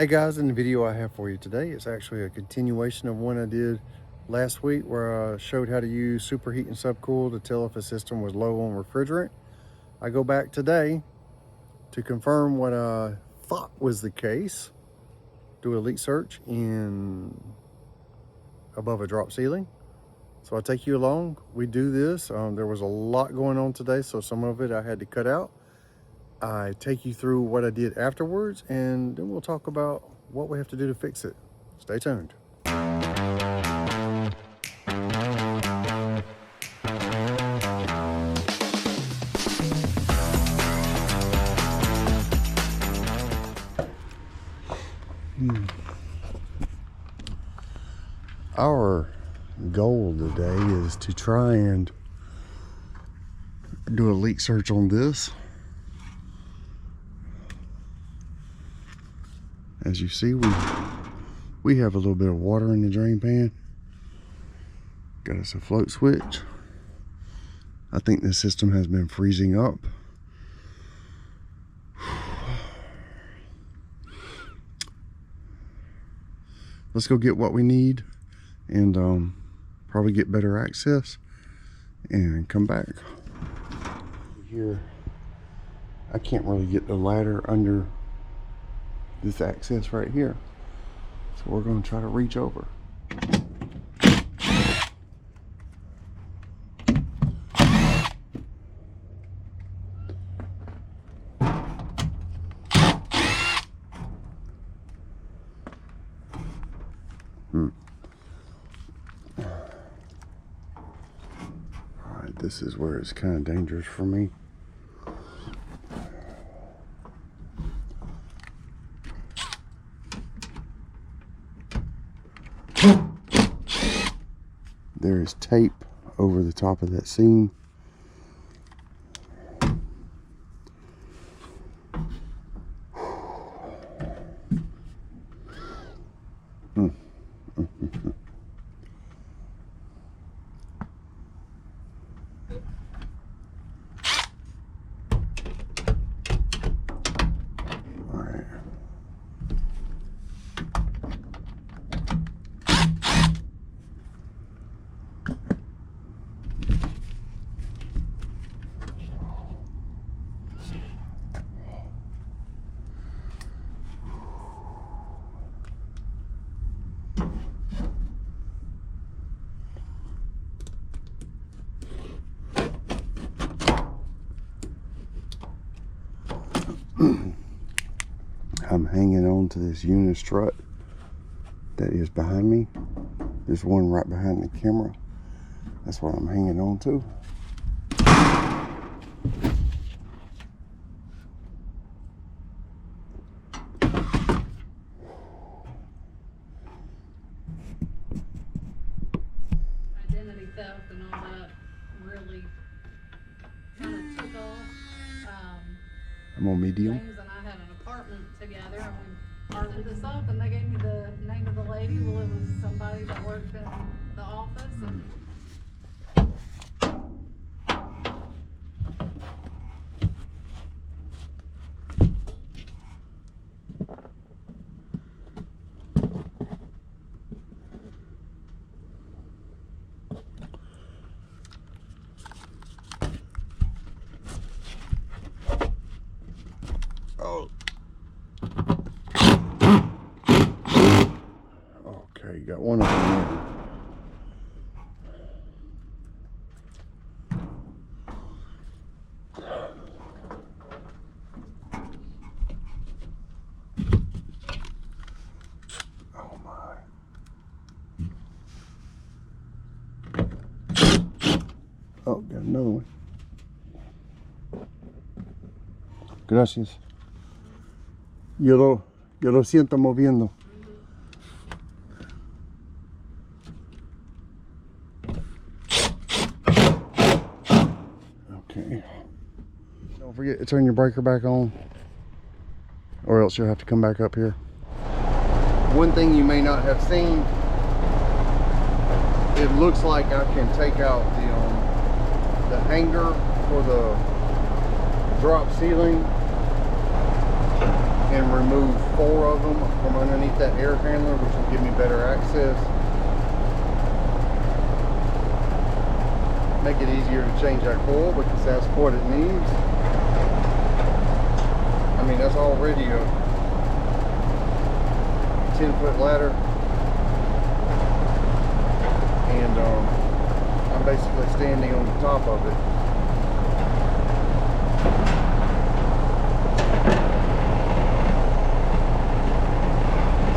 Hey guys, in the video I have for you today, it's actually a continuation of one I did last week where I showed how to use superheat and subcool to tell if a system was low on refrigerant. I go back today to confirm what I thought was the case. Do a leak search above a drop ceiling. So I take you along. We do this. There was a lot going on today, so some of it I had to cut out. I take you through what I did afterwards, and then we'll talk about what we have to do to fix it. Stay tuned. Our goal today is to try and do a leak search on this. As you see, we have a little bit of water in the drain pan. Got us a float switch. I think this system has been freezing up. Let's go get what we need and probably get better access and come back. Here, I can't really get the ladder under this access right here, so we're going to try to reach over. Alright, this is where it's kind of dangerous for me. There is tape over the top of that seam. I'm hanging on to this unit strut that is behind me. There's one right behind the camera. That's what I'm hanging on to. Identity theft and all that really kind of took off. I'm on medium. James and I had an apartment together, and we parted this up, and they gave me the name of the lady. Well, it was somebody that worked in the office, and Okay, you got one of them there. Oh my. Oh, got another one. Gracias. Yo lo siento moviendo. Okay. Don't forget to turn your breaker back on, or else you'll have to come back up here. One thing you may not have seen, it looks like I can take out the hanger for the drop ceiling. and remove 4 of them from underneath that air handler, which will give me better access. Make it easier to change that coil because that's what it needs. I mean, that's already a 10-foot ladder, and I'm basically standing on the top of it.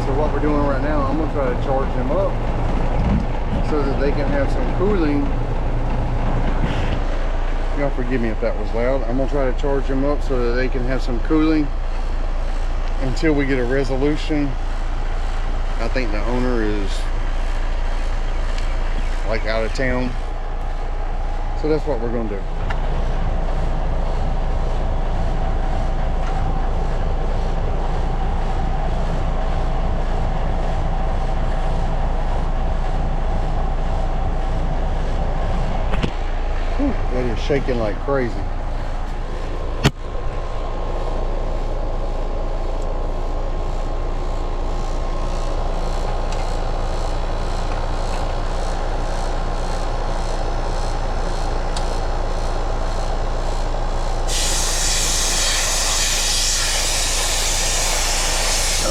So what we're doing right now, I'm going to try to charge them up so that they can have some cooling. Y'all forgive me if that was loud. I'm going to try to charge them up so that they can have some cooling until we get a resolution. I think the owner is like out of town, so that's what we're going to do. Whew, it is shaking like crazy.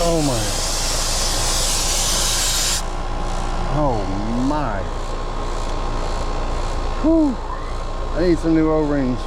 Oh my. Oh my. Whew. I need some new O-rings.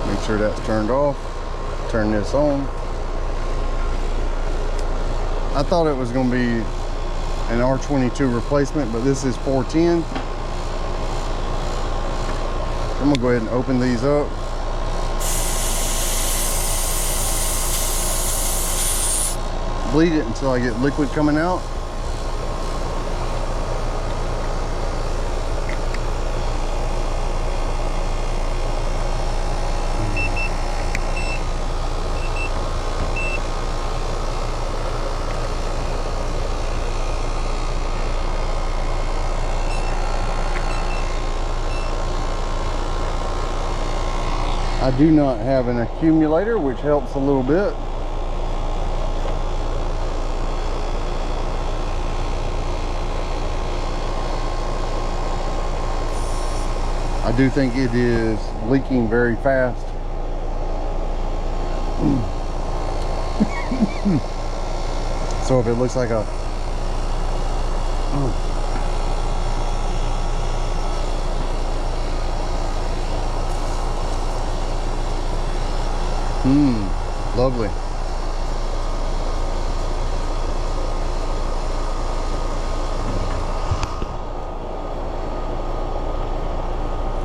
Make sure that's turned off. Turn this on. I thought it was going to be an R22 replacement, but this is 410. I'm going to go ahead and open these up. Bleed it until I get liquid coming out. I do not have an accumulator, which helps a little bit. I do think it is leaking very fast. So if it looks like a lovely.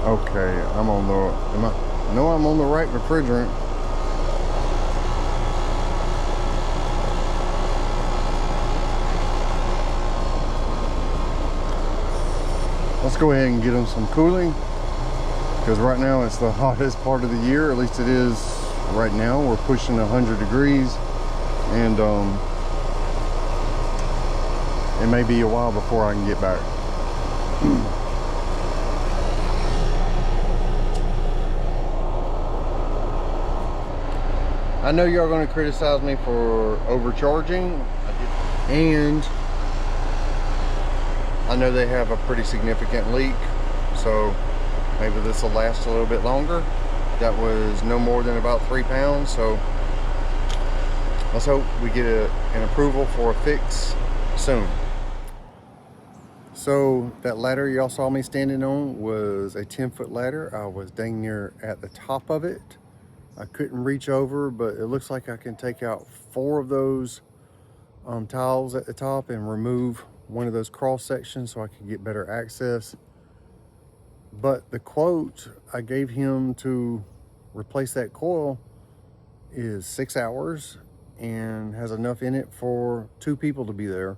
Okay, I'm on the, no, I'm on the right refrigerant. Let's go ahead and get them some cooling, because right now it's the hottest part of the year. At least it is right now. We're pushing 100 degrees, and it may be a while before I can get back. I know y'all going to criticize me for overcharging, and I know they have a pretty significant leak, so maybe this will last a little bit longer. That was no more than about 3 pounds, so let's hope we get an approval for a fix soon. So that ladder y'all saw me standing on was a 10-foot ladder. I was dang near at the top of it. I couldn't reach over, but it looks like I can take out 4 of those tiles at the top and remove one of those cross sections so I could get better access. But the quote I gave him to replace that coil is 6 hours and has enough in it for 2 people to be there.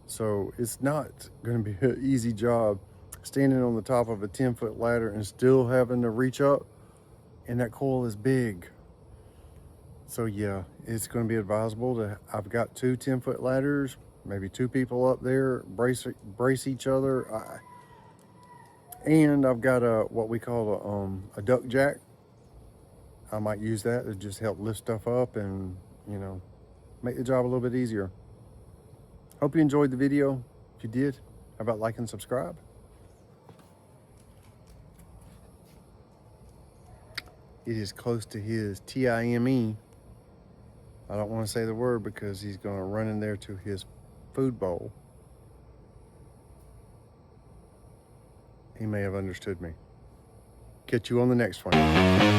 So it's not going to be an easy job standing on the top of a 10-foot ladder and still having to reach up, and that coil is big. So yeah, it's going to be advisable to, I've got 2 10-foot ladders, maybe 2 people up there, brace each other. And I've got what we call a duck jack. I might use that to just help lift stuff up and, you know, make the job a little bit easier. Hope you enjoyed the video. If you did, how about like and subscribe? It is close to his time. I don't want to say the word because he's going to run in there to his food bowl. He may have understood me. Catch you on the next one.